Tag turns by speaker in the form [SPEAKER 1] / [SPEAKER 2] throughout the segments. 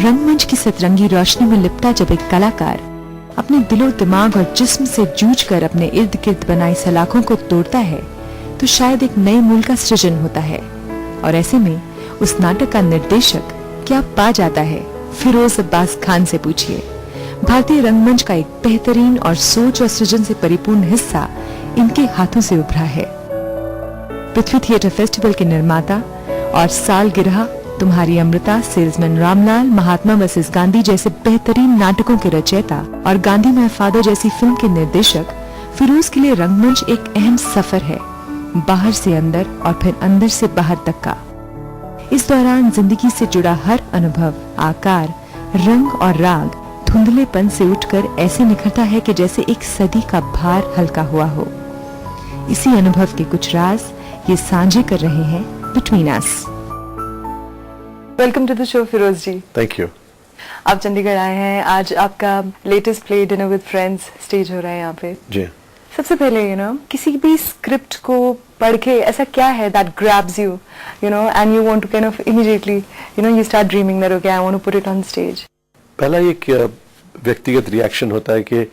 [SPEAKER 1] रंगमंच की सतरंगी रोशनी में लिपटा जब एक कलाकार अपने दिलो दिमाग और जिस्म से जूझकर अपने इर्द गिर्द बनाई सलाखों को तोड़ता है तो शायद एक नए मूल का सृजन होता है। और ऐसे में उस नाटक का निर्देशक क्या पा जाता है, फिरोज अब्बास खान से पूछिए। भारतीय रंगमंच का एक बेहतरीन और सोच और सृजन से परिपूर्ण हिस्सा इनके हाथों से उभरा है। पृथ्वी थिएटर फेस्टिवल के निर्माता और सालगिरह, तुम्हारी अमृता, सेल्समैन रामलाल, महात्मा वर्सेस गांधी जैसे बेहतरीन नाटकों के रचयिता और गांधी माय फादर जैसी फिल्म के निर्देशक फिरोज के लिए रंगमंच एक अहम सफर है, बाहर से अंदर और फिर अंदर से बाहर तक का। इस दौरान जिंदगी से जुड़ा हर अनुभव, आकार, रंग और राग धुंधलेपन से उठकर ऐसे निखरता है कि जैसे एक सदी का भार हल्का हुआ हो। इसी अनुभव के कुछ राज ये साझे कर रहे हैं between us.
[SPEAKER 2] Welcome to the show Firoz ji.
[SPEAKER 3] Thank you.
[SPEAKER 2] आप चंडीगढ़ आए हैं, आज आपका latest play dinner with friends stage हो रहा है यहाँ पे।
[SPEAKER 3] जी।
[SPEAKER 2] सबसे पहले किसी भी स्क्रिप्ट को पढ़ के ऐसा क्या है that grabs you and you want to kind of immediately you start dreaming that okay I want to put it on stage.
[SPEAKER 3] पहला एक व्यक्तिगत रिएक्शन होता है कि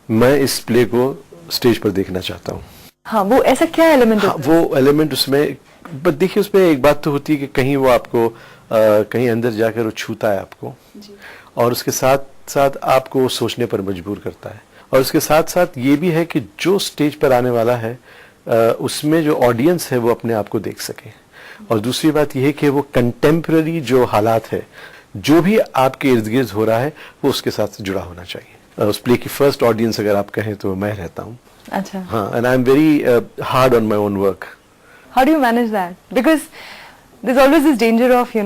[SPEAKER 3] मैं इस प्ले को स्टेज पर देखना चाहता हूँ।
[SPEAKER 2] हाँ, वो ऐसा क्या एलिमेंट
[SPEAKER 3] हाँ, वो एलिमेंट उसमें, बट देखिए उसमें एक बात तो होती है कि कहीं वो आपको कहीं अंदर जाकर वो छूता है आपको जी। और उसके साथ साथ आपको सोचने पर मजबूर करता है। और उसके साथ साथ ये भी है कि जो स्टेज पर आने वाला है उसमें जो ऑडियंस है वो अपने आप को देख सके। और दूसरी बात यह है कि वो कंटेम्पररी जो हालात है, जो भी आपके इर्द गिर्द हो रहा है, वो उसके साथ जुड़ा होना चाहिए। उस प्ले की फर्स्ट ऑडियंस अगर आप कहें तो मैं रहता हूँ।
[SPEAKER 2] अच्छा।
[SPEAKER 3] हाँ, and I am very hard on my own work.
[SPEAKER 2] How do you manage that? Because there's always this danger of,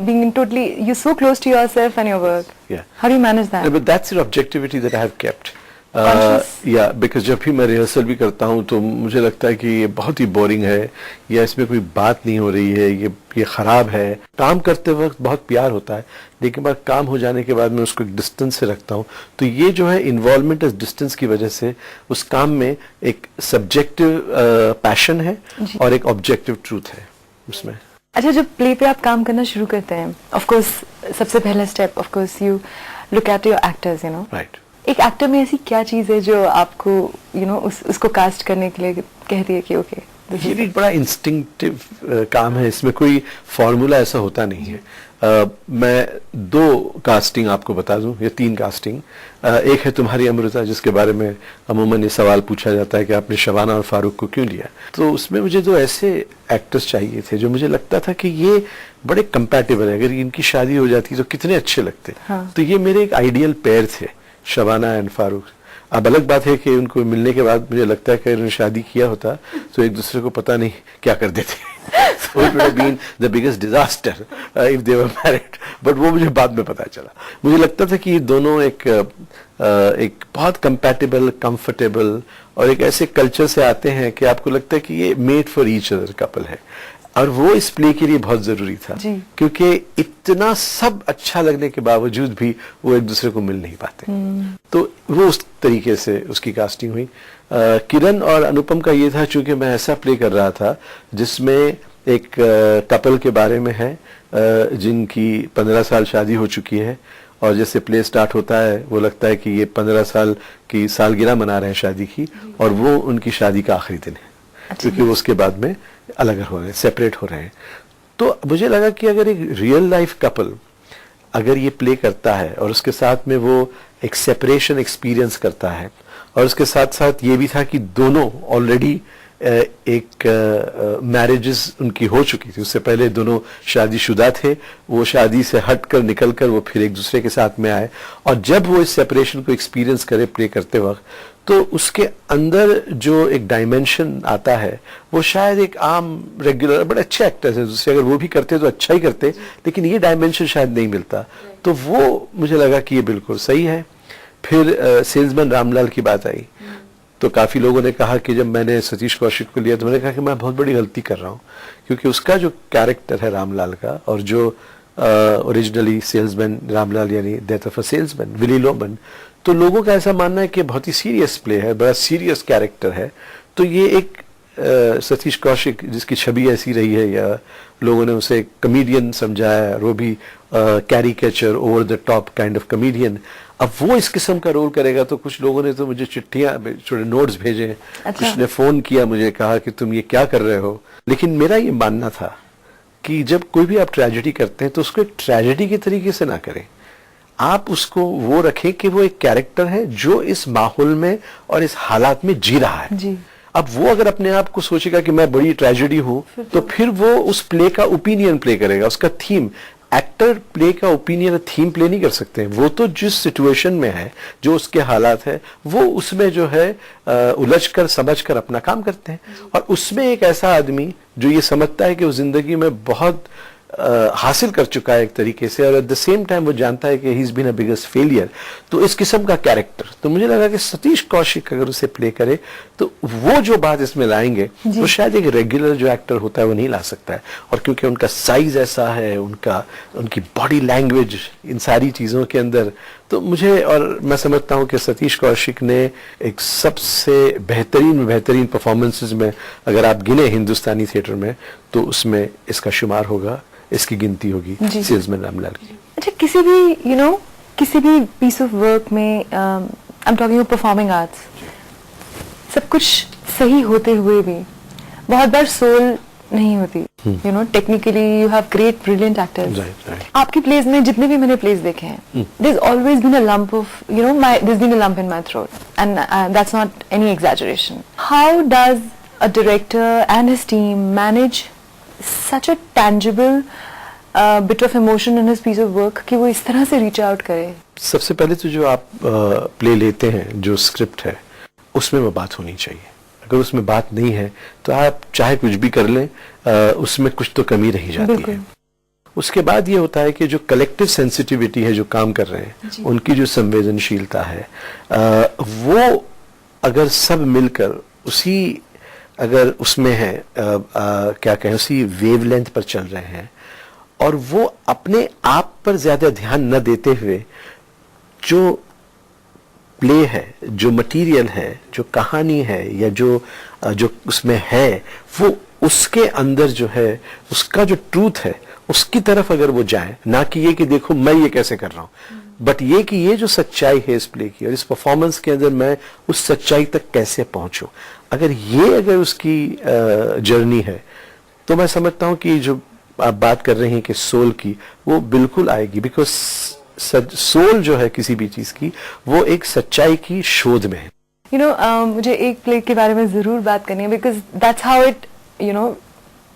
[SPEAKER 2] being totally, you're so close to yourself and your work.
[SPEAKER 3] Yeah.
[SPEAKER 2] How do you manage that?
[SPEAKER 3] Yeah, but that's the objectivity that I have kept.
[SPEAKER 2] Conscious?
[SPEAKER 3] Yeah, because जब भी मैं rehearsal भी करता हूँ तो मुझे लगता है कि ये बहुत ही बोरिंग है, या इसमें कोई बात नहीं हो रही है, ये खराब है। काम करते वक्त बहुत प्यार होता है, लेकिन बार काम हो जाने के बाद मैं उसको एक डिस्टेंस से रखता हूँ। तो ये जो है इन्वॉल्वमेंट इस डिस्टेंस की वजह से उस काम में एक सब्जेक्टिव पैशन है और एक ऑब्जेक्टिव ट्रूथ है उसमें।
[SPEAKER 2] अच्छा, जब प्ले पे आप काम करना शुरू करते हैं, ऑफ कोर्स सबसे पहला step of course you look at your actors,
[SPEAKER 3] right.
[SPEAKER 2] एक एक्टर में ऐसी क्या चीज है जो आपको उसको कास्ट करने के लिए कहती है कि ओके?
[SPEAKER 3] ये भी बड़ा इंस्टिंक्टिव काम है, इसमें कोई फॉर्मूला ऐसा होता नहीं है। मैं 2 कास्टिंग आपको बता दूं, या 3 कास्टिंग। एक है तुम्हारी अमृता, जिसके बारे में अमूमन ये सवाल पूछा जाता है कि आपने शबाना और फारूक को क्यों लिया। तो उसमें मुझे 2 ऐसे एक्टर्स चाहिए थे जो मुझे लगता था कि ये बड़े कंपैटिबल है, अगर इनकी शादी हो जाती तो कितने अच्छे लगते।
[SPEAKER 2] हाँ।
[SPEAKER 3] तो ये मेरे एक आइडियल पेयर थे, शबाना एंड फारूक। अब अलग बात है कि उनको मिलने के बाद मुझे लगता है कि अगर उन्होंने शादी किया होता तो एक दूसरे को पता नहीं क्या कर देते। So it would have been the biggest disaster if they were married. But वो मुझे बाद में पता चला। मुझे लगता था कि ये दोनों एक बहुत कंपैटिबल, कंफर्टेबल और एक ऐसे कल्चर से आते हैं कि आपको लगता है कि ये made for each other couple है। और वो इस प्ले के लिए बहुत जरूरी था, क्योंकि इतना सब अच्छा लगने के बावजूद भी वो एक दूसरे को मिल नहीं पाते। तो वो उस तरीके से उसकी कास्टिंग हुई। किरण और अनुपम का ये था, चूंकि मैं ऐसा प्ले कर रहा था जिसमें एक कपल के बारे में है जिनकी 15 साल शादी हो चुकी है, और जैसे प्ले स्टार्ट होता है वो लगता है कि ये 15 साल की सालगिरह मना रहे हैं शादी की, और वो उनकी शादी का आखिरी दिन है। अच्छा। क्योंकि वो उसके बाद में अलग हो रहे हैं, सेपरेट हो रहे हैं। तो मुझे लगा कि अगर एक रियल लाइफ कपल अगर ये प्ले करता है और उसके साथ में वो एक सेपरेशन एक्सपीरियंस करता है, और उसके साथ साथ ये भी था कि दोनों ऑलरेडी एक मैरिजेस उनकी हो चुकी थी, उससे पहले दोनों शादीशुदा थे, वो शादी से हटकर निकलकर वो फिर एक दूसरे के साथ में आए, और जब वो इस सेपरेशन को एक्सपीरियंस करे प्ले करते वक्त, तो उसके अंदर जो एक डायमेंशन आता है वो शायद एक आम रेगुलर बड़े अच्छे एक्टर्स हैं दूसरे अगर वो भी करते तो अच्छा ही करते, लेकिन ये डायमेंशन शायद नहीं मिलता। तो वो मुझे लगा कि ये बिल्कुल सही है। फिर सेल्समैन रामलाल की बात आई, तो काफी लोगों ने कहा कि जब मैंने सतीश कौशिक को लिया तो मैंने कहा कि मैं बहुत बड़ी गलती कर रहा हूँ, क्योंकि उसका जो कैरेक्टर है रामलाल का, और जो ओरिजिनली सेल्समैन रामलाल यानी death of a salesman Willy Loman, तो लोगों का ऐसा मानना है कि बहुत ही सीरियस प्ले है, बड़ा सीरियस कैरेक्टर है। तो ये एक सतीश कौशिक जिसकी छवि ऐसी रही है, या लोगों ने उसे कॉमेडियन समझा है, और वो भी caricature over the top kind of comedian, अब वो इस किस्म का रोल करेगा तो कुछ लोगों ने तो मुझे चिट्ठियां, छोटे नोट्स भेजे, कुछ ने फोन किया मुझे, कहा कि तुम ये क्या कर रहे हो। लेकिन मेरा ये मानना था कि जब कोई भी आप ट्रेजेडी करते हैं तो उसको एक ट्रेजेडी के तरीके से ना करें, आप उसको वो रखें कि वो एक कैरेक्टर है जो इस माहौल में और इस हालात में जी रहा है
[SPEAKER 2] जी।
[SPEAKER 3] अब वो अगर अपने आप को सोचेगा कि मैं बड़ी ट्रेजेडी हूं, तो फिर वो उस प्ले का ओपिनियन प्ले करेगा, उसका थीम। एक्टर प्ले का ओपिनियन थीम प्ले नहीं कर सकते हैं, वो तो जिस सिचुएशन में है, जो उसके हालात है, वो उसमें जो है उलझ कर समझ कर अपना काम करते हैं। और उसमें एक ऐसा आदमी जो ये समझता है कि वो जिंदगी में बहुत हासिल कर चुका है एक तरीके से, और एट द सेम टाइम वो जानता है कि he is been a biggest failure, तो इस किस्म का कैरेक्टर, तो मुझे लगा कि सतीश कौशिक अगर उसे प्ले करे तो वो जो बात इसमें लाएंगे वो शायद एक रेगुलर जो एक्टर होता है वो नहीं ला सकता है। और क्योंकि उनका साइज ऐसा है, उनकी बॉडी लैंग्वेज, इन सारी चीजों के अंदर, तो मुझे, और मैं समझता हूं कि सतीश कौशिक ने एक सबसे बेहतरीन परफॉर्मेंसेस में अगर आप गिने हिंदुस्तानी थिएटर में, तो उसमें इसका शुमार होगा, इसकी गिनती होगी सेल्समैन रामलाल की।
[SPEAKER 2] अच्छा, किसी भी किसी भी पीस ऑफ वर्क में, I am talking of performing arts, सब कुछ सही होते हुए भी बहुत बार सोल नहीं होती। Technically you have great brilliant actors. आपकी प्लेज में जितने भी मैंने प्लेज देखे हैं, there is always been a lump of there is been a lump in my throat, and that's not any exaggeration. How does a director and his team manage such a tangible bit of emotion in his piece of work कि वो इस तरह से reach out करे?
[SPEAKER 3] सबसे पहले तो जो आप प्ले लेते हैं, जो स्क्रिप्ट है, उसमें वो बात होनी चाहिए। अगर उसमें बात नहीं है तो आप चाहे कुछ भी कर लें, उसमें कुछ तो कमी रह जाती है। उसके बाद ये होता है कि जो कलेक्टिव सेंसिटिविटी है, जो काम कर रहे हैं, उनकी जो संवेदनशीलता है, वो अगर सब मिलकर उसी, अगर उसमें है क्या कहें, उसी वेवलेंथ पर चल रहे हैं, और वो अपने आप पर ज्यादा ध्यान न देते हुए जो प्ले है, जो मटेरियल है, जो कहानी है, या जो उसमें है, वो उसके अंदर जो है, उसका जो ट्रूथ है, उसकी तरफ अगर वो जाए, ना कि ये कि देखो मैं ये कैसे कर रहा हूं, बट ये कि ये जो सच्चाई है इस प्ले की और इस परफॉर्मेंस के अंदर, मैं उस सच्चाई तक कैसे पहुंचूं, अगर उसकी जर्नी है, तो मैं समझता हूं कि जो आप बात कर रहे हैं कि सोल की, वो बिल्कुल आएगी। बिकॉज सोल जो है किसी भी चीज की, वो एक सच्चाई की शोध में है।
[SPEAKER 2] मुझे एक प्ले के बारे में जरूर बात करनी है, because that's how it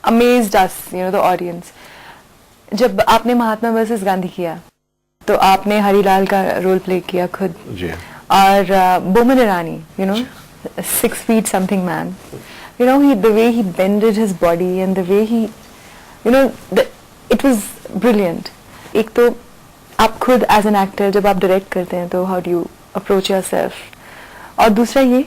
[SPEAKER 2] amazed us, the audience. जब आपने महात्मा वर्सेस गांधी किया, तो आपने हरिलाल का रोल प्ले किया खुद, और Boman Irani, 6 feet something man, the way he bended his body and the way he, it was brilliant. एक तो आप खुद as an actor जब आप direct करते हैं, तो how do you approach yourself? और दूसरा ये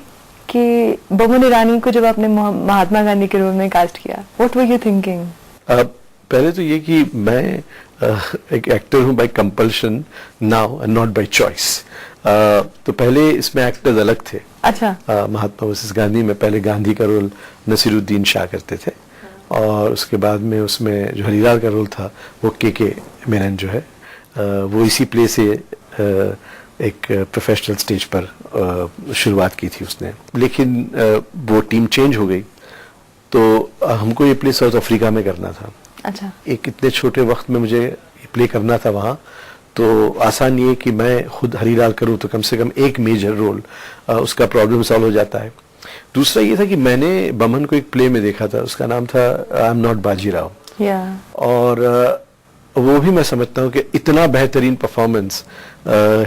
[SPEAKER 2] कि बोमन ईरानी को जब आपने महात्मा गांधी के रोल में कास्ट किया, what were you thinking?
[SPEAKER 3] पहले तो ये कि मैं एक एक्टर हूं by compulsion now and not by choice. तो पहले इसमें एक्टर्स अलग थे।
[SPEAKER 2] अच्छा।
[SPEAKER 3] महात्मा वर्सेस गांधी में पहले गांधी का रोल नसीरुद्दीन शाह करते थे, और उसके बाद में उसमें जो हरिलाल का रोल था वो के मेनन जो है, वो इसी प्ले से एक प्रोफेशनल स्टेज पर शुरुआत की थी उसने। लेकिन वो टीम चेंज हो गई, तो हमको ये प्ले साउथ अफ्रीका में करना था।
[SPEAKER 2] अच्छा।
[SPEAKER 3] एक इतने छोटे वक्त में मुझे प्ले करना था वहाँ, तो आसान ये कि मैं खुद हरिलाल करूँ तो कम से कम एक मेजर रोल, उसका प्रॉब्लम सॉल्व हो जाता है। दूसरा ये था कि मैंने बमन को एक प्ले में देखा था, उसका नाम था आई एम नॉट बाजीराव, और वो भी मैं समझता हूँ कि इतना बेहतरीन परफॉर्मेंस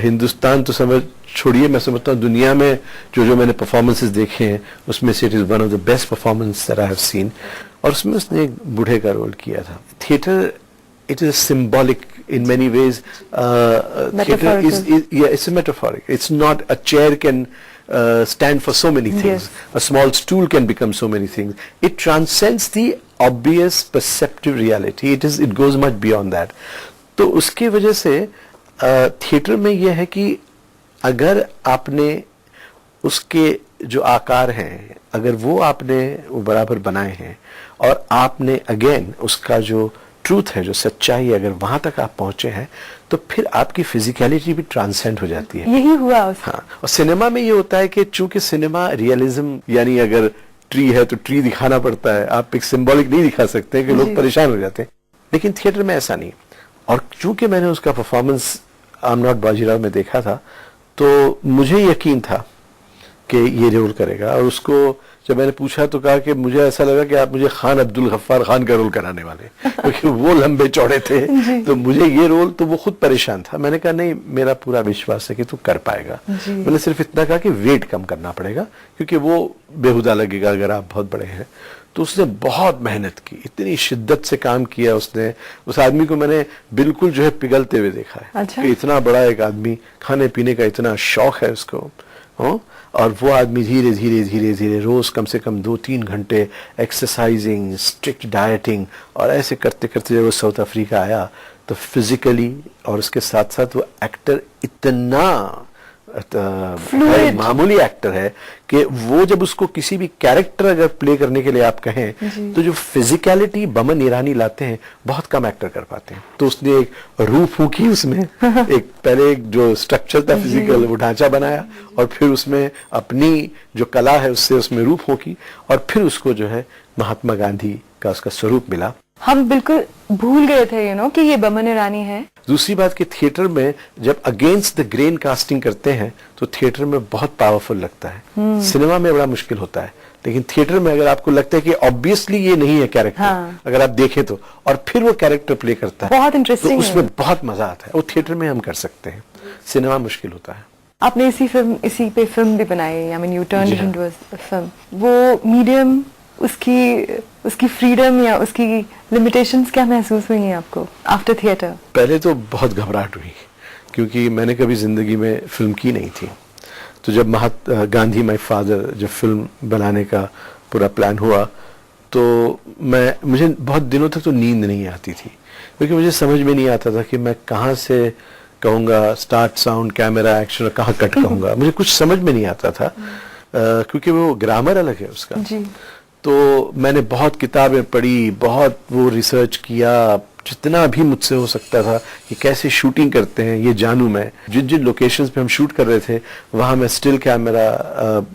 [SPEAKER 3] हिंदुस्तान तो समझ छोड़िए, मैं समझता हूँ दुनिया में जो मैंने परफॉर्मेंसेस देखे हैं उसमें से it is one of the best performance that I have seen. और उसमें उसने एक बूढ़े का रोल किया था। Theatre, it is symbolic in many ways. Theater it's a metaphoric. It's not a chair can stand for so many things. Yes. A small stool can become so many things. It transcends the obvious perceptive reality. It goes much beyond that. तो उसकी वजह से theatre में यह है कि अगर आपने उसके जो आकार हैं अगर वो आपने वो बराबर बनाए हैं और आपने अगेन उसका जो ट्रूथ है, जो सच्चाई है, अगर वहां तक आप पहुंचे हैं तो फिर आपकी फिजिकलिटी भी ट्रांसेंड हो जाती है।
[SPEAKER 2] यही हुआ
[SPEAKER 3] हाँ, और सिनेमा में ये होता है कि चूंकि सिनेमा रियलिज्म, यानी अगर ट्री है तो ट्री दिखाना पड़ता है, आप एक सिंबॉलिक नहीं दिखा सकते कि लोग परेशान हो जाते हैं, लेकिन थिएटर में ऐसा नहीं। और चूंकि मैंने उसका performance I am not Bajirao में देखा था तो मुझे यकीन था कि ये रोल करेगा। और उसको जब मैंने पूछा तो कहा कि मुझे ऐसा लगा कि आप मुझे खान अब्दुल गफ्फार खान का रोल कराने वाले, क्योंकि वो लंबे चौड़े थे तो मुझे ये रोल, तो वो खुद परेशान था। मैंने कहा नहीं, मेरा पूरा विश्वास है कि तू कर पाएगा। मैंने सिर्फ इतना कहा कि वेट कम करना पड़ेगा क्योंकि वो बेहुदा लगेगा अगर आप बहुत बड़े हैं। तो उसने बहुत मेहनत की, इतनी शिद्दत से काम किया उसने। उस आदमी को मैंने बिल्कुल जो है पिघलते हुए देखा है।
[SPEAKER 2] अच्छा?
[SPEAKER 3] कि इतना बड़ा एक आदमी, खाने पीने का इतना शौक है उसको, और वो आदमी धीरे धीरे धीरे धीरे रोज कम से कम 2-3 घंटे एक्सरसाइजिंग, स्ट्रिक्ट डाइटिंग, और ऐसे करते करते जब वो साउथ अफ्रीका आया तो फिजिकली और उसके साथ साथ वो एक्टर इतना मामूली एक्टर है कि वो जब उसको किसी भी कैरेक्टर अगर प्ले करने के लिए आप कहें तो जो फिजिकलिटी बमन ईरानी लाते हैं बहुत कम एक्टर कर पाते हैं। तो उसने एक रूह फूकी उसमें, एक पहले एक जो स्ट्रक्चर था फिजिकल वो ढांचा बनाया और फिर उसमें अपनी जो कला है उससे उसमें रूह फूकी और फिर उसको जो है महात्मा गांधी का उसका स्वरूप मिला।
[SPEAKER 2] हम बिल्कुल भूल गए थे कि ये बमन ईरानी है।
[SPEAKER 3] दूसरी बात कि थिएटर में जब अगेंस्ट द ग्रेन कास्टिंग करते हैं तो थिएटर में बहुत पावरफुल लगता है। सिनेमा में बड़ा मुश्किल होता है, लेकिन थिएटर में अगर आपको लगता है कि ऑब्वियसली ये नहीं है कैरेक्टर, अगर आप देखें तो, और फिर वो कैरेक्टर प्ले करता है,
[SPEAKER 2] बहुत इंटरेस्टिंग
[SPEAKER 3] तो उसमें बहुत मजा आता है। वो थिएटर में हम कर सकते हैं, सिनेमा मुश्किल होता है।
[SPEAKER 2] आपने इसी पे फिल्म भी बनाई, I mean you turned it into a film. वो मीडियम, उसकी फ्रीडम या उसकी लिमिटेशंस क्या महसूस हुई हैं आपको आफ्टर थिएटर?
[SPEAKER 3] पहले तो बहुत घबराहट हुई क्योंकि मैंने कभी जिंदगी में फिल्म की नहीं थी। तो जब महात्मा गांधी माय फादर जब फिल्म बनाने का पूरा प्लान हुआ तो मुझे बहुत दिनों तक तो नींद नहीं आती थी क्योंकि मुझे समझ में नहीं आता था कि मैं कहाँ से कहूँगा स्टार्ट, साउंड, कैमरा, एक्शन, और कहाँ कट कहूँगा। मुझे कुछ समझ में नहीं आता था क्योंकि वो ग्रामर अलग है उसका।
[SPEAKER 2] जी।
[SPEAKER 3] तो मैंने बहुत किताबें पढ़ी, बहुत वो रिसर्च किया, जितना भी मुझसे हो सकता था कि कैसे शूटिंग करते हैं ये जानूं मैं। जिन जिन लोकेशंस पे हम शूट कर रहे थे वहां मैं स्टिल कैमरा,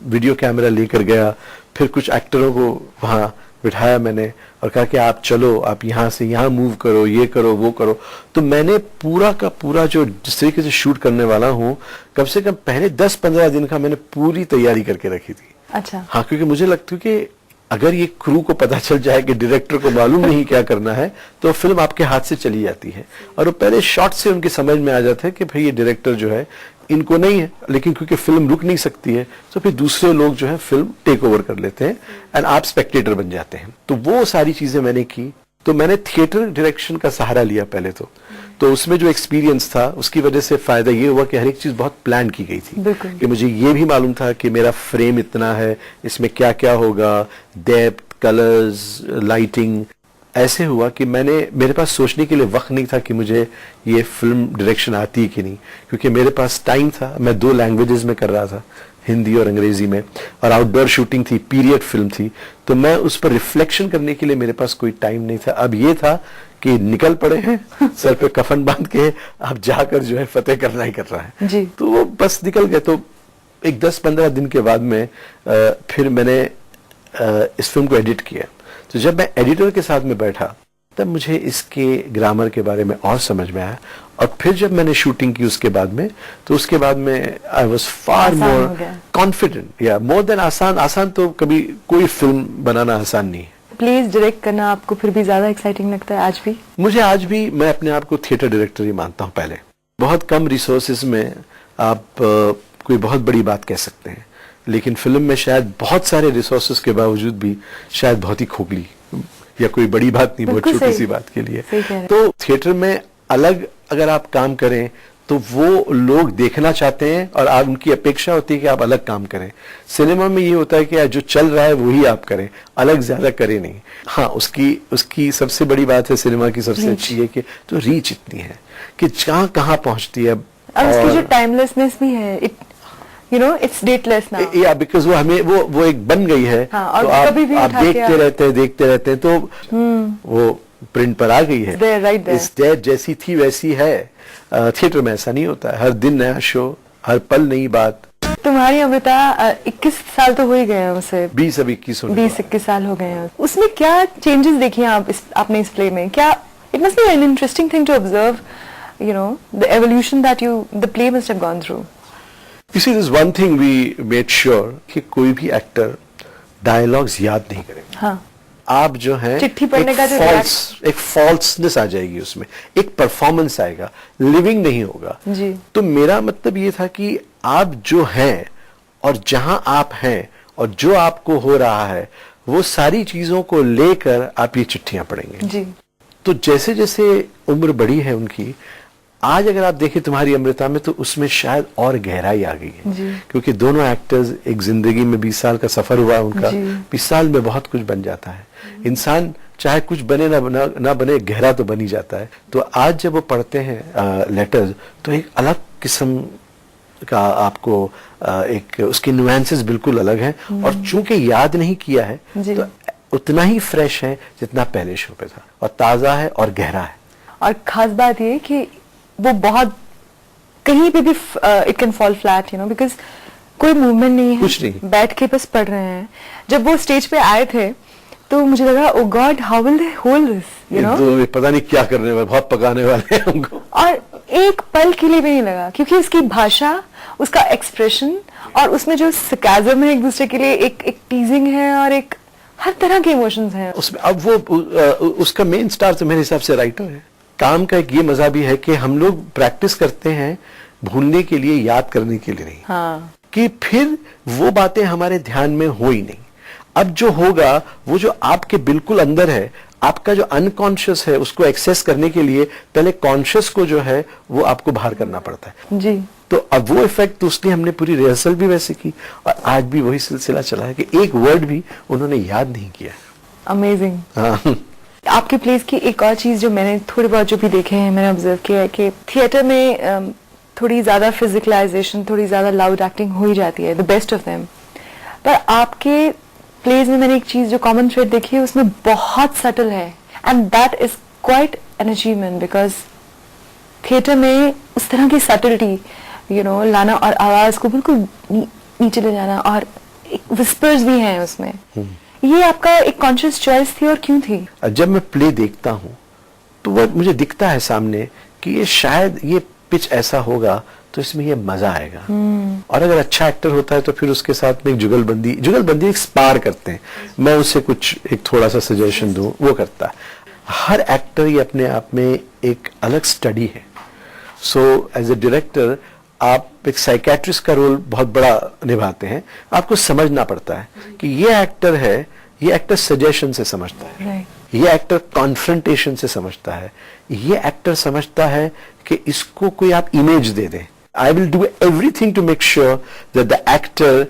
[SPEAKER 3] वीडियो कैमरा लेकर गया। फिर कुछ एक्टरों को वहां बिठाया मैंने और कहा कि आप चलो, आप यहाँ से यहाँ मूव करो, ये करो, वो करो। तो मैंने पूरा का पूरा जो जिस तरीके से शूट करने वाला हूँ, कम से कम पहले 10-15 दिन का मैंने पूरी तैयारी करके रखी थी।
[SPEAKER 2] अच्छा।
[SPEAKER 3] हाँ, क्योंकि मुझे लगता है कि अगर ये क्रू को पता चल जाए कि डायरेक्टर को मालूम नहीं क्या करना है तो फिल्म आपके हाथ से चली जाती है। और वो पहले शॉट से उनकी समझ में आ जाता है कि भाई ये डायरेक्टर जो है इनको नहीं है, लेकिन क्योंकि फिल्म रुक नहीं सकती है तो फिर दूसरे लोग जो है फिल्म टेक ओवर कर लेते हैं एंड आप स्पेक्टेटर बन जाते हैं। तो वो सारी चीजें मैंने की। तो मैंने थिएटर डायरेक्शन का सहारा लिया पहले तो उसमें जो एक्सपीरियंस था उसकी वजह से फायदा ये हुआ कि हर एक चीज बहुत प्लान की गई थी कि मुझे ये भी मालूम था कि मेरा फ्रेम इतना है, इसमें क्या क्या होगा, डेप्थ, कलर्स, लाइटिंग। ऐसे हुआ कि मेरे पास सोचने के लिए वक्त नहीं था कि मुझे ये फिल्म डायरेक्शन आती है कि नहीं, क्योंकि मेरे पास टाइम था। मैं 2 लैंग्वेजेस में कर रहा था, हिंदी और अंग्रेजी में, और आउटडोर शूटिंग थी, पीरियड फिल्म थी, तो मैं उस पर रिफ्लेक्शन करने के लिए मेरे पास कोई टाइम नहीं था। अब ये था कि निकल पड़े हैं, सर पे कफन बांध के अब जाकर जो है फतेह करना ही कर रहा है
[SPEAKER 2] जी।
[SPEAKER 3] तो वो बस निकल गए। तो एक 10-15 दिन के बाद में फिर मैंने इस फिल्म को एडिट किया। तो जब मैं एडिटर के साथ में बैठा तब मुझे इसके ग्रामर के बारे में और समझ में आया, और फिर जब मैंने शूटिंग की उसके बाद में तो उसके बाद में I was far more confident, या मोर देन आसान तो कभी कोई फिल्म बनाना आसान नहीं है।
[SPEAKER 2] प्लेस डायरेक्ट करना आपको फिर भी ज्यादा एक्साइटिंग लगता है आज भी?
[SPEAKER 3] मुझे आज भी, मैं अपने आप को थिएटर डायरेक्टर ही मानता हूँ। पहले बहुत कम रिसोर्सेज में आप कोई बहुत बड़ी बात कह सकते हैं, लेकिन फिल्म में शायद बहुत सारे रिसोर्सेज के बावजूद भी शायद बहुत ही खोखली या कोई बड़ी बात नहीं, बहुत छोटी सी बात के लिए। तो थिएटर में अलग अगर आप काम करें तो वो लोग देखना चाहते हैं और आप उनकी अपेक्षा होती है कि आप अलग काम करें। सिनेमा में ये होता है कि जो चल रहा है वही आप करें, अलग ज्यादा करें नहीं। हाँ, उसकी सबसे बड़ी बात है सिनेमा की, सबसे अच्छी है कि तो रीच इतनी है कि कहाँ पहुंचती है।
[SPEAKER 2] और उसकी जो टाइमलेसनेस भी है, you know, it's dateless now.
[SPEAKER 3] या बिकॉज वो हमें वो एक बन गई है।
[SPEAKER 2] हाँ, और
[SPEAKER 3] तो आप
[SPEAKER 2] कभी भी उठा के
[SPEAKER 3] देखते रहते हैं तो वो प्रिंट पर आ गई है।
[SPEAKER 2] It's there, right there.
[SPEAKER 3] It's there, जैसी थी वैसी है। थिएटर में ऐसा नहीं होता है, हर दिन नया शो, हर पल नई बात।
[SPEAKER 2] तुम्हारी अमृता 21 साल तो हो ही गए हैं उसे,
[SPEAKER 3] 20 अब 21 होने
[SPEAKER 2] 20-21 साल हो गए हैं। उसमें क्या चेंजेस देखे आपने इस प्ले में? क्या it must be an interesting thing to observe, you know, the evolution that the play must have gone through.
[SPEAKER 3] You see, there's one thing we made sure कि कोई भी एक्टर डायलॉग्स याद नहीं करेगा।
[SPEAKER 2] हाँ,
[SPEAKER 3] आप जो है
[SPEAKER 2] चिट्ठी पढ़ने का जो
[SPEAKER 3] एक फॉल्सनेस आ जाएगी उसमें, एक परफॉर्मेंस आएगा, लिविंग नहीं होगा
[SPEAKER 2] जी।
[SPEAKER 3] तो मेरा मतलब ये था कि आप जो हैं और जहां आप हैं और जो आपको हो रहा है वो सारी चीजों को लेकर आप ये चिट्ठियां पढ़ेंगे
[SPEAKER 2] जी।
[SPEAKER 3] तो जैसे जैसे उम्र बढ़ी है उनकी, आज अगर आप देखें तुम्हारी अमृता में तो उसमें शायद और गहराई आ गई है क्योंकि दोनों एक्टर्स एक जिंदगी में 20 साल का सफर हुआ उनका। 20 साल में बहुत कुछ बन जाता है इंसान, चाहे कुछ बने ना बने, गहरा तो बन ही जाता है। तो आज जब वो पढ़ते हैं लेटर्स तो एक अलग किस्म का आपको एक उसके नुएंसेस बिल्कुल अलग हैं और चूंकि याद नहीं किया है तो उतना ही फ्रेश है जितना पहले शो पे था और ताजा है और गहरा है।
[SPEAKER 2] और खास बात ये कि वो बहुत कहीं पे भी it can fall flat, you know, because कोई मूवमेंट नहीं है,
[SPEAKER 3] कुछ नहीं,
[SPEAKER 2] बैठ के बस पढ़ रहे हैं। जब वो स्टेज पे आए थे तो मुझे लगा oh God how will they hold this, you know,
[SPEAKER 3] तो पता नहीं क्या करने वाले, बहुत पकाने वाले हैं हमको।
[SPEAKER 2] और एक पल के लिए भी नहीं लगा क्योंकि उसकी भाषा, उसका एक्सप्रेशन और उसमें जो सरकाज़म है एक दूसरे के लिए, एक टीजिंग है और एक हर तरह के इमोशंस हैं
[SPEAKER 3] उसमें। अब वो उसका मेन स्टार तो मेरे हिसाब से राइटर है। काम का एक ये मजा भी है कि हम लोग प्रैक्टिस करते हैं भूलने के लिए, याद करने के लिए नहीं।
[SPEAKER 2] हाँ,
[SPEAKER 3] कि फिर वो बातें हमारे ध्यान में हो ही नहीं। अब जो होगा वो जो आपके बिल्कुल अंदर है, आपका जो अनकॉन्शियस है, उसको एक्सेस करने के लिए पहले कॉन्शियस को जो है वो आपको बाहर करना पड़ता है
[SPEAKER 2] जी।
[SPEAKER 3] तो अब वो इफेक्ट तो उसलिए हमने पूरी रिहर्सल भी वैसे की और आज भी वही सिलसिला चला है कि एक वर्ड भी उन्होंने याद नहीं किया।
[SPEAKER 2] अमेजिंग।
[SPEAKER 3] हाँ।
[SPEAKER 2] आपके प्लेस की एक और चीज जो मैंने थोड़े बहुत जो भी देखे हैं, मैंने ऑब्जर्व किया है कि थिएटर में थोड़ी ज्यादा फिजिकलाइजेशन, थोड़ी ज्यादा लाउड एक्टिंग हो ही जाती है, द बेस्ट ऑफ देम। पर आपके प्लेज में मैंने एक चीज जो कॉमन थ्रेड देखी है उसमें बहुत सटल है and that is quite an achievement because theatre में उस तरह की सटलिटी, यू नो, लाना और आवाज को बिल्कुल नीचे ले जाना और विस्पर्स भी हैं उसमें। ये आपका एक कॉन्शियस चॉइस थी और क्यों थी?
[SPEAKER 3] जब मैं प्ले देखता हूँ तो वो मुझे दिखता है सामने कि ये शायद ये पिच ऐसा होगा तो इसमें ये मजा आएगा। और अगर अच्छा एक्टर होता है तो फिर उसके साथ में एक जुगलबंदी एक स्पार करते हैं, मैं उसे कुछ एक थोड़ा सा सजेशन दूं, वो करता है। हर एक्टर ये अपने आप में एक अलग स्टडी है। सो एज ए डायरेक्टर आप एक साइकेट्रिस्ट का रोल बहुत बड़ा निभाते हैं। आपको समझना पड़ता है कि ये एक्टर है, ये एक्टर सजेशन से समझता है, ये एक्टर कॉन्फ्रंटेशन से समझता है, ये एक्टर समझता है कि इसको कोई आप इमेज दे दें। I will do everything to make sure that the actor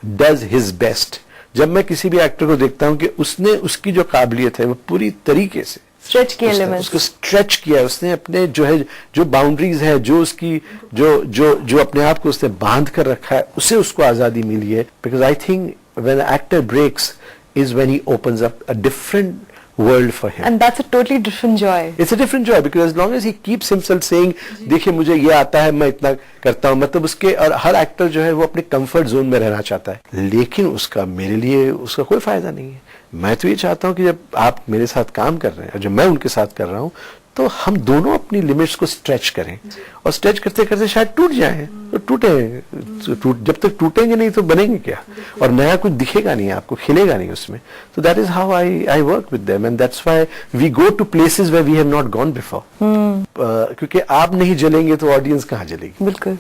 [SPEAKER 3] does his best. जब मैं किसी भी एक्टर को देखता हूं कि उसने उसकी जो काबिलियत है वो पूरी तरीके से
[SPEAKER 2] स्ट्रेच किया,
[SPEAKER 3] उसको स्ट्रेच किया, उसने अपने जो है जो बाउंड्रीज है, जो उसकी जो अपने आप को उसने बांध कर रखा है, उसे उसको आजादी मिली है। Because I think when actor breaks is when he opens up a different world for him,
[SPEAKER 2] and that's a totally different joy.
[SPEAKER 3] It's a different joy because as long as he keeps himself saying देखिए मुझे ये आता है, मैं इतना करता हूँ, मतलब उसके, और हर एक्टर जो है वो अपने कंफर्ट जोन में रहना चाहता है, लेकिन उसका मेरे लिए उसका कोई फायदा नहीं है। मैं तो ये चाहता हूँ कि जब आप मेरे साथ काम कर रहे हैं और जब मैं उनके साथ कर रहा हूँ तो हम दोनों अपनी लिमिट्स को स्ट्रेच करें और स्ट्रेच करते करते शायद टूट जाएं, तो जब तक टूटेंगे नहीं तो बनेंगे क्या, और नया कुछ दिखेगा नहीं, आपको खिलेगा नहीं उसमें। तो that is how I work with them and that's why we go to places where we have not gone before. क्योंकि आप नहीं जलेंगे तो ऑडियंस कहाँ जलेगी?
[SPEAKER 2] बिल्कुल।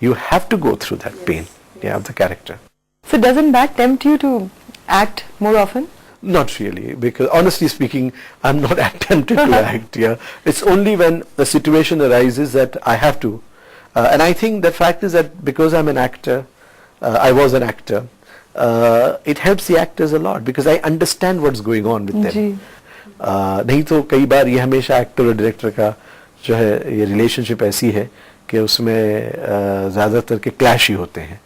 [SPEAKER 3] You have to go through that pain of the character.
[SPEAKER 2] So doesn't that tempt you to act more often?
[SPEAKER 3] Not really, because honestly speaking, I'm not tempted to act. Yeah, it's only when the situation arises that I have to, and I think the fact is that because I'm an actor, I was an actor. It helps the actors a lot because I understand what's going on with them. नहीं तो कई बार ये हमेशा actor और director का जो है ये रिलेशनशिप ऐसी है कि उसमें ज्यादातर के क्लैश ही होते हैं।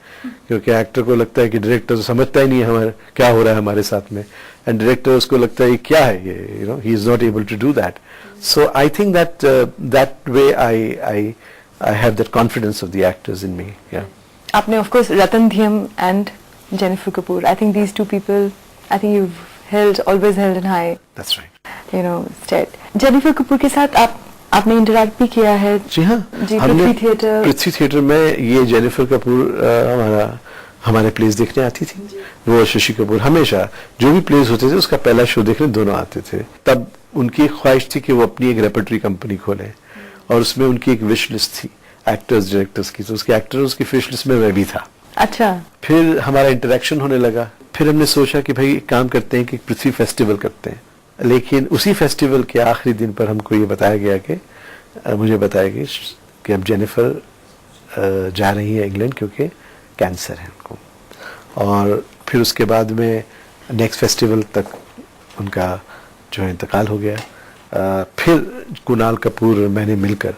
[SPEAKER 3] क्योंकि एक्टर को लगता है कि डायरेक्टर तो समझता ही नहीं है हमारे क्या हो रहा है हमारे साथ में, एंड डायरेक्टर उसको लगता है क्या है ये, you know, he is not able to do that. So I think that way I have that confidence of the actors in me.
[SPEAKER 2] आपने of course Ratan Thiyam and Jennifer Kapoor, I think these two people, I think you always held in high,
[SPEAKER 3] that's right.
[SPEAKER 2] you know, state. Jennifer Kapoor के साथ आपने interact भी किया है.
[SPEAKER 3] जी हाँ,
[SPEAKER 2] जी,
[SPEAKER 3] हमने
[SPEAKER 2] पृथ्वी
[SPEAKER 3] theatre में ये जेनिफर कपूर हमारे प्लेस देखने आती थी. वो और शशि कपूर हमेशा जो भी प्लेस होते थे उसका पहला शो देखने दोनों आते थे. तब उनकी ख्वाहिश थी कि वो अपनी एक रेपर्टरी कंपनी खोलें, और उसमें उनकी एक विश लिस्ट थी एक्टर्स डायरेक्टर्स की, तो उसके एक्टर्स की विश लिस्ट में मैं भी था.
[SPEAKER 2] अच्छा.
[SPEAKER 3] फिर हमारा इंटरेक्शन होने लगा. फिर हमने सोचा कि भाई एक काम करते हैं कि पृथ्वी फेस्टिवल करते हैं. लेकिन उसी फेस्टिवल के आखिरी दिन पर हमको ये बताया गया कि मुझे बताया गया कि अब जेनिफर जा रही है इंग्लैंड क्योंकि कैंसर है उनको. और फिर उसके बाद में नेक्स्ट फेस्टिवल तक उनका जो है इंतकाल हो गया. फिर कुणाल कपूर और मैंने मिलकर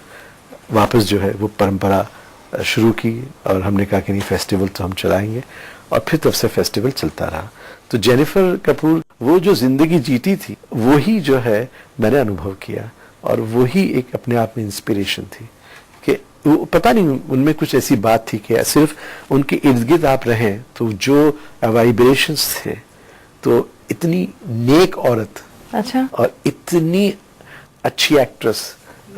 [SPEAKER 3] वापस जो है वो परंपरा शुरू की, और हमने कहा कि नहीं फेस्टिवल तो हम चलाएंगे, और फिर तब से फेस्टिवल चलता रहा. तो जेनिफर कपूर वो जो जिंदगी जीती थी वो ही जो है मैंने अनुभव किया, और वो ही एक अपने आप में इंस्पिरेशन थी कि वो पता नहीं उनमें कुछ ऐसी बात थी कि सिर्फ उनके इर्द गिर्द आप रहें तो जो वाइब्रेशंस थे, तो इतनी नेक औरत.
[SPEAKER 2] अच्छा.
[SPEAKER 3] और इतनी अच्छी एक्ट्रेस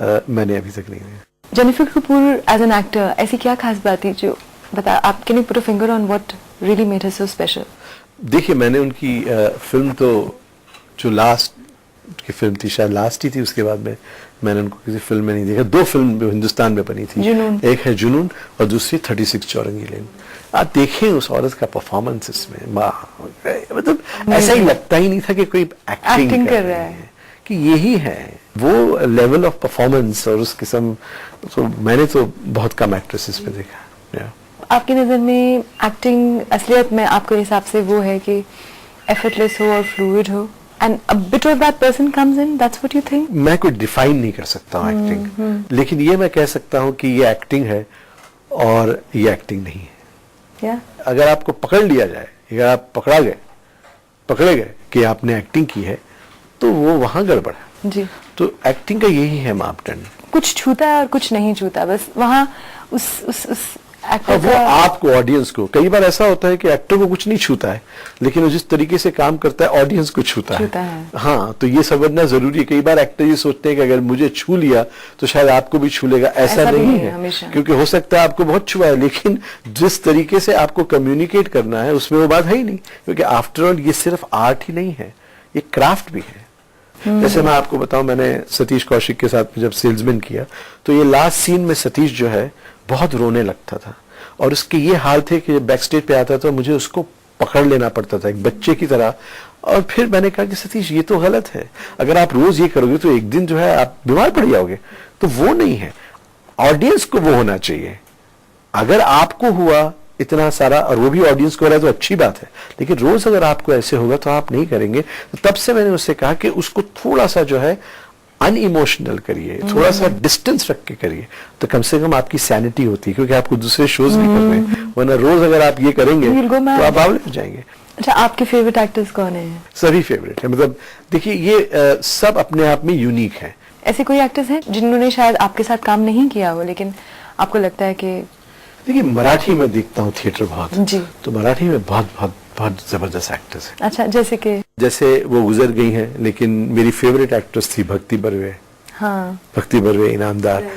[SPEAKER 3] मैंने अभी तक नहीं देखी.
[SPEAKER 2] Jennifer Kapoor as an actor, ऐसी क्या खास बात थी जो बता, आप can you put a finger on what really made her so special?
[SPEAKER 3] देखिए, मैंने उनकी फिल्म तो जो लास्ट की फिल्म थी शायद लास्ट ही थी, उसके बाद में मैंने उनको किसी फिल्म में नहीं देखा. 2 फिल्म हिंदुस्तान में बनी थी.
[SPEAKER 2] जुनून.
[SPEAKER 3] एक है जुनून और दूसरी 36 चौरंगी लेन. आप देखें उस औरत का परफॉर्मेंस इसमें, मतलब ऐसा ही लगता ही नहीं था कि कोई एक्टिंग कर रहा है, कि यही है वो लेवल ऑफ परफॉर्मेंस और उस किस्म. तो मैंने तो बहुत कम एक्ट्रेसेस में देखा.
[SPEAKER 2] आपकी नजर में एक्टिंग असलियत में आपके हिसाब से वो है कि एफर्टलेस हो और फ्लूइड हो, and a bit of that person comes in, that's what you think?
[SPEAKER 3] मैं कोई डिफाइन नहीं कर सकता हूँ एक्टिंग, लेकिन ये मैं कह सकता हूँ कि ये एक्टिंग है और ये एक्टिंग नहीं है. अगर आपको पकड़ लिया जाए, अगर आप पकड़े गए कि आपने एक्टिंग की है, तो वो वहां गड़बड़ है.
[SPEAKER 2] जी.
[SPEAKER 3] तो एक्टिंग का यही है मापदंड.
[SPEAKER 2] कुछ छूता है और कुछ नहीं छूता, बस वहाँ उस एक्टर
[SPEAKER 3] वो आपको, ऑडियंस को, कई बार ऐसा होता है कि एक्टर को कुछ नहीं छूता है, लेकिन वो जिस तरीके से काम करता है ऑडियंस को छूता है. हाँ, तो ये समझना जरूरी है. कई बार एक्टर ये सोचते हैं कि अगर मुझे छू लिया तो शायद आपको भी छू लेगा. ऐसा नहीं है, क्योंकि हो सकता है आपको बहुत छुआ है, लेकिन जिस तरीके से आपको कम्युनिकेट करना है उसमें वो बात है ही नहीं. क्योंकि आफ्टर ऑल ये सिर्फ आर्ट ही नहीं है, ये क्राफ्ट भी है. जैसे मैं आपको बताऊं, मैंने सतीश कौशिक के साथ जब सेल्समैन किया, तो ये लास्ट सीन में सतीश जो है बहुत रोने लगता था, और उसके ये हाल थे कि बैक स्टेज पे आता था मुझे उसको पकड़ लेना पड़ता था एक बच्चे की तरह. और फिर मैंने कहा कि सतीश ये तो गलत है, अगर आप रोज ये करोगे तो एक दिन जो है आप बीमार पड़ जाओगे. तो वो नहीं है, ऑडियंस को वो होना चाहिए. अगर आपको हुआ इतना सारा और वो भी ऑडियंस को हो रहा है तो अच्छी बात है, लेकिन रोज अगर आपको ऐसे होगा तो आप नहीं करेंगे. तो तब से मैंने उससे कहा कि उसको थोड़ा सा जो है अनइमोशनल करिए, थोड़ा सा डिस्टेंस रख के करिए, तो कम से कम आपकी सैनिटी होती है, क्योंकि आपको दूसरे शोज भी करने हैं. वरना रोज अगर आप ये करेंगे तो आप बावले हो जाएंगे.
[SPEAKER 2] अच्छा, आपके फेवरेट एक्टर्स कौन हैं?
[SPEAKER 3] सभी फेवरेट है. मतलब देखिए, ये सब अपने आप में यूनिक है.
[SPEAKER 2] ऐसे कोई एक्टर्स हैं जिन्होंने शायद आपके साथ काम नहीं किया हो लेकिन आपको लगता है कि?
[SPEAKER 3] देखिए, मराठी में देखता हूँ थिएटर बहुत
[SPEAKER 2] जी.
[SPEAKER 3] तो मराठी में बहुत बहुत बहुत जबरदस्त एक्टर्स हैं.
[SPEAKER 2] अच्छा, जैसे
[SPEAKER 3] वो गुजर गई हैं, लेकिन मेरी फेवरेट एक्ट्रेस थी भक्ति बर्वे.
[SPEAKER 2] हाँ.
[SPEAKER 3] भक्ति बर्वे इनामदार,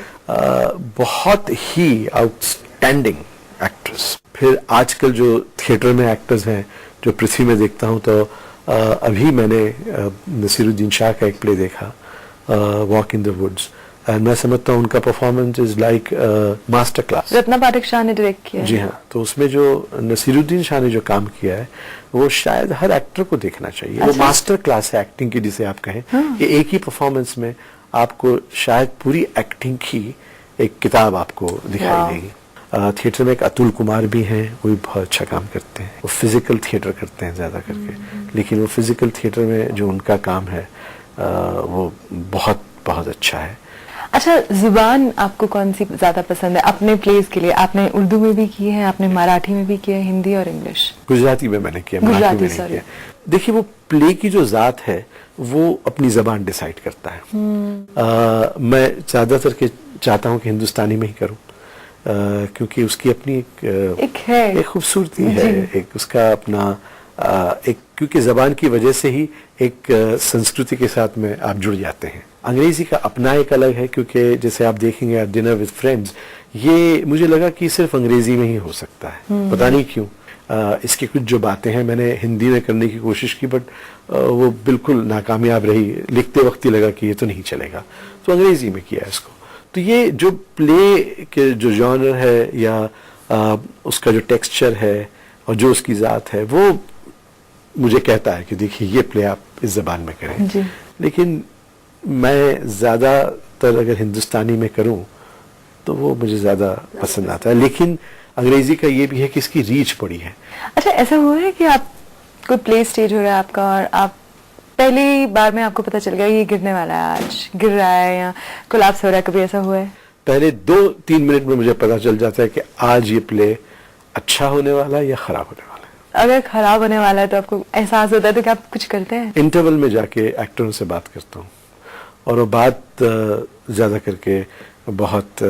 [SPEAKER 3] बहुत ही आउटस्टैंडिंग एक्ट्रेस. फिर आजकल जो थिएटर में एक्टर्स हैं जो पृथ्वी में देखता हूँ, तो अभी मैंने नसीरुद्दीन शाह का एक प्ले देखा, walk in the woods, and मैं समझता हूँ उनका performance is like master class.
[SPEAKER 2] Ratna Pathak Shah ने डायरेक्ट किया.
[SPEAKER 3] जी हाँ. तो उसमें जो नसीरुद्दीन शाह ने जो काम किया है वो शायद हर एक्टर को देखना चाहिए. वो मास्टर क्लास है एक्टिंग की, जिसे आप कहें. कि एक ही परफॉर्मेंस में आपको शायद पूरी एक्टिंग की एक किताब आपको दिखाई देगी. थिएटर में एक अतुल कुमार भी हैं, वो भी बहुत अच्छा काम करते हैं. वो फिजिकल थिएटर करते हैं ज्यादा करके, लेकिन वो फिजिकल थिएटर में जो उनका काम है वो बहुत बहुत अच्छा है.
[SPEAKER 2] अच्छा, जुबान आपको कौन सी ज्यादा पसंद है अपने प्लेस के लिए? आपने उर्दू में भी की है, आपने मराठी में भी किया है, हिंदी और इंग्लिश?
[SPEAKER 3] गुजराती में मैंने किया, मराठी में नहीं किया। देखिए, वो प्ले की जो जात है वो अपनी जबान डिसाइड करता है। मैं ज्यादातर के चाहता हूँ कि हिंदुस्तानी में ही करूँ, क्योंकि उसकी अपनी एक खूबसूरती है, एक उसका अपना एक, क्योंकि जबान की वजह से ही एक संस्कृति के साथ में आप जुड़ जाते हैं। अंग्रेजी का अपना एक अलग है, क्योंकि जैसे आप देखेंगे डिनर विद फ्रेंड्स, ये मुझे लगा कि सिर्फ अंग्रेजी में ही हो सकता है, पता नहीं क्यों। इसकी कुछ जो बातें हैं मैंने हिंदी में करने की कोशिश की, बट वो बिल्कुल नाकामयाब रही। लिखते वक्त ही लगा कि ये तो नहीं चलेगा, तो अंग्रेजी में किया इसको। तो ये जो प्ले के जो जॉनर है या उसका जो टेक्सचर है और जो उसकी ज़ात है, वो मुझे कहता है कि देखिए ये प्ले आप इस ज़बान में करें
[SPEAKER 2] जी।
[SPEAKER 3] लेकिन मैं ज़्यादातर अगर हिंदुस्तानी में करूं तो वो मुझे ज़्यादा पसंद आता है। लेकिन अंग्रेजी का ये भी है कि इसकी रीच बड़ी है।
[SPEAKER 2] अच्छा, ऐसा हुआ है कि आप कोई प्ले स्टेज हो रहा है आपका और आप पहली बार में आपको पता चल गया ये गिरने वाला है, आज गिर रहा है या कोलैप्स हो रहा है, कभी ऐसा हुआ है?
[SPEAKER 3] पहले 2-3 मिनट में मुझे पता चल जाता है कि आज ये प्ले अच्छा होने वाला है या खराब होने वाला है।
[SPEAKER 2] अगर खराब होने वाला है तो आपको एहसास होता है, तो क्या आप कुछ करते हैं?
[SPEAKER 3] इंटरवल में जाके एक्टरों से बात करता हूँ, और वो बात ज़्यादा करके बहुत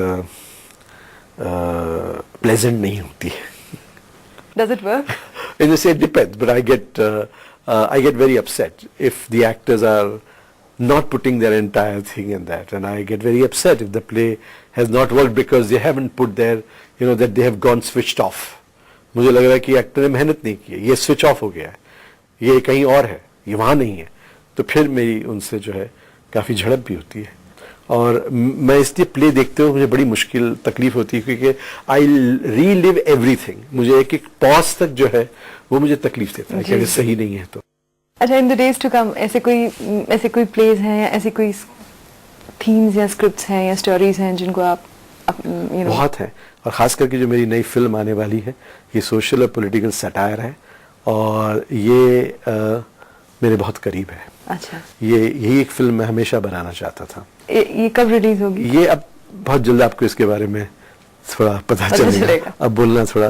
[SPEAKER 3] प्लेजेंट नहीं होती है।
[SPEAKER 2] Does it work?
[SPEAKER 3] In the sense, it depends, but I get very upset if the actors are not putting their entire thing in that, and I get very upset if the play has not worked because they haven't put their, that they have gone switched off. मुझे लग रहा है कि actor ने मेहनत नहीं की है, ये स्विच ऑफ हो गया है, ये कहीं और है, ये वहाँ नहीं है। तो फिर मेरी उनसे जो है काफ़ी झड़प भी होती है, और मैं इसलिए प्ले देखते हुए मुझे बड़ी मुश्किल तकलीफ होती है, क्योंकि आई रीलिव एवरीथिंग। मुझे एक एक पॉज तक जो है वो मुझे तकलीफ देता है कि अगर सही नहीं है तो।
[SPEAKER 2] अच्छा, in the days to come ऐसे कोई प्लेज हैं या ऐसे कोई थीम्स या स्क्रिप्ट्स हैं या स्टोरीज हैं जिनको आप
[SPEAKER 3] बहुत हैं, और खास करके जो मेरी नई फिल्म आने वाली है ये सोशल और पॉलिटिकल सटायर है, और ये मेरे बहुत करीब है।
[SPEAKER 2] अच्छा,
[SPEAKER 3] यही एक फिल्म मैं हमेशा बनाना चाहता था।
[SPEAKER 2] ये कब रिलीज होगी?
[SPEAKER 3] ये अब बहुत जल्द आपको इसके बारे में थोड़ा पता चलेगा। अब बोलना थोड़ा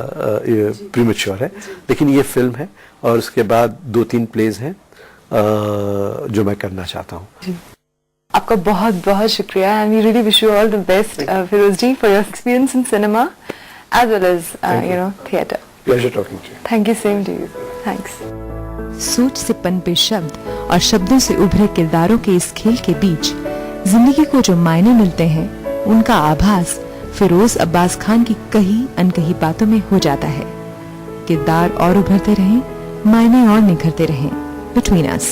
[SPEAKER 3] प्रीमेच्योर है, लेकिन ये फिल्म है, और उसके बाद 2-3 प्लेज हैं जो मैं करना चाहता हूँ।
[SPEAKER 2] आपका बहुत बहुत शुक्रिया, and we really wish you all the best Firoz ji for your experience in cinema as well as theatre.
[SPEAKER 3] Pleasure talking to you.
[SPEAKER 2] Thank you, same to you. Thanks.
[SPEAKER 1] सोच से पनपे शब्द और शब्दों से उभरे किरदारों के इस खेल के बीच जिंदगी को जो मायने मिलते हैं, उनका आभास फिरोज अब्बास खान की कही अनकही बातों में हो जाता है। किरदार और उभरते रहें, मायने और निखरते रहें। Between us.